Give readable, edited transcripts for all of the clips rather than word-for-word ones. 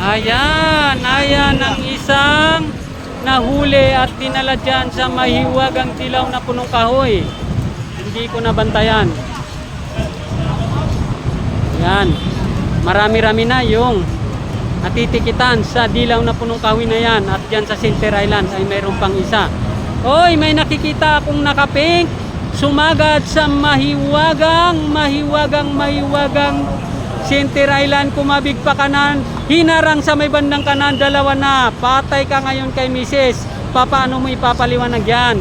Ayan ang isang nahuli at dinala dyan sa mahiwagang dilaw na punong kahoy. Hindi ko nabantayan. Yan. Marami-rami na yung natitikitan sa dilaw na punong kahoy na yan. At dyan sa Center Island ay mayroon pang isa. Oy, may nakikita akong nakapink. Sumagad sa mahiwagang Center Island, kumabig pa kanan, hinarang sa may bandang kanan, dalawa na. Patay ka ngayon kay Mrs. Paano mo ipapaliwanag yan?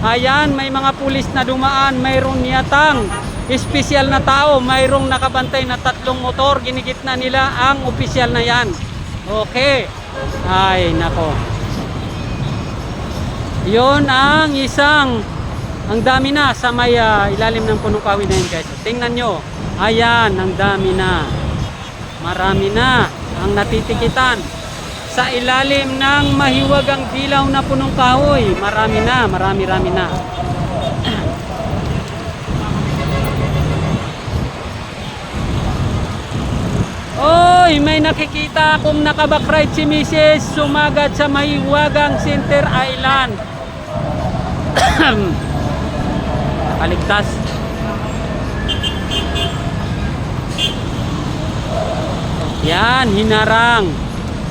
Ayan, may mga pulis na dumaan, mayroong yatang espesyal na tao, mayroong nakabantay na 3 motor, ginigitna nila ang opisyal na yan. Okay. Ay, nako. Yon ang isang, ang dami na sa may ilalim ng punong kahoy na yun, guys. Tingnan nyo. Ayan, ang dami na. Marami na ang natitikitan sa ilalim ng mahiwagang dilaw na punong kahoy. Marami na. Oy, may nakikita akong nakabakride si Mrs. Sumagad sa mahiwagang Center Island. Nakaligtas. Yan, hinarang.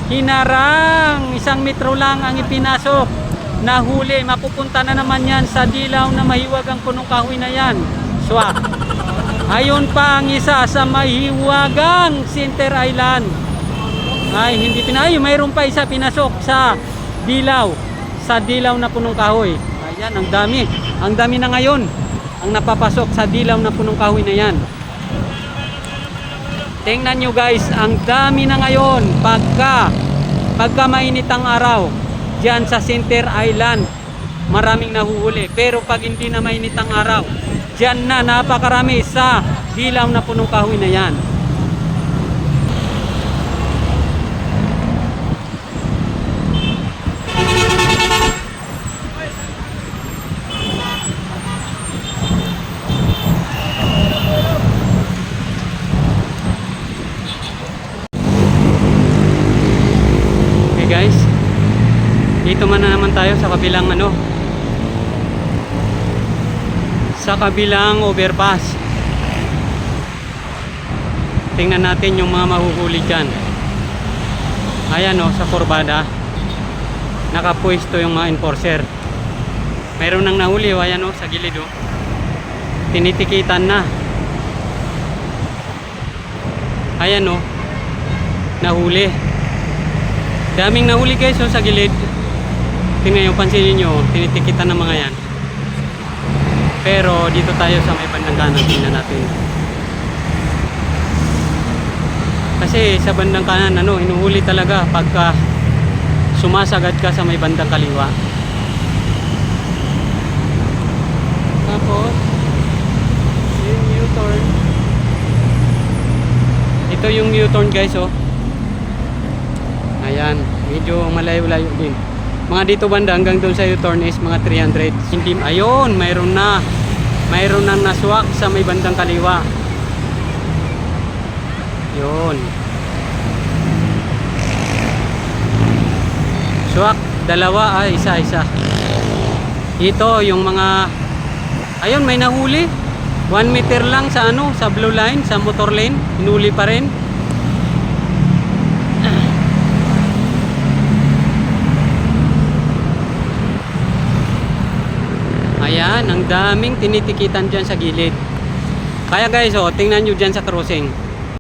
1 metro lang ang ipinasok. Nahuli, mapupunta na naman yan sa dilaw na mahiwagang punong kahoy na yan. Swak. Ayun pa ang isa sa mahiwagang Center Island. Ay, hindi pinayo. Mayroon pa isa pinasok sa dilaw na punong kahoy. Ayan, ang dami. Ang dami na ngayon ang napapasok sa dilaw na punong kahoy na yan. Tingnan nyo guys, ang dami na ngayon pagka mainit ang araw dyan sa Center Island, maraming nahuhuli. Pero pag hindi na mainit ang araw, dyan na napakarami sa dilaw na punong kahoy na yan. Guys, dito man na naman tayo sa kabilang sa kabilang overpass. Tingnan natin yung mga mahuhuli dyan. Ayan sa kurbada nakapwesto yung mga enforcer. Mayroon nang nahuli ayan sa gilid tinitikitan na. Ayan nahuli. Daming nahuli guys sa gilid. Tingnan nyo, pansinin nyo, tinitikitan ng mga yan. Pero dito tayo sa may bandang kanan, tingnan natin. Kasi sa bandang kanan hinuhuli talaga pagka sumasagad ka sa may bandang kaliwa. Tapos yung U-turn. Ito yung U-turn guys Ayan, medyo malayo-layo din. Mga dito banda hanggang doon sa U-turn is mga 300. Hindi, ayun, mayroon nang naswak sa may bandang kaliwa. Yun. Swak, dalawa, isa. Ito yung mga, ayun, may nahuli. 1 meter lang sa sa blue line, sa motor lane, hinuli pa rin. Ayan, ang daming tinitikitan dyan sa gilid. Kaya guys tingnan nyo dyan sa crossing.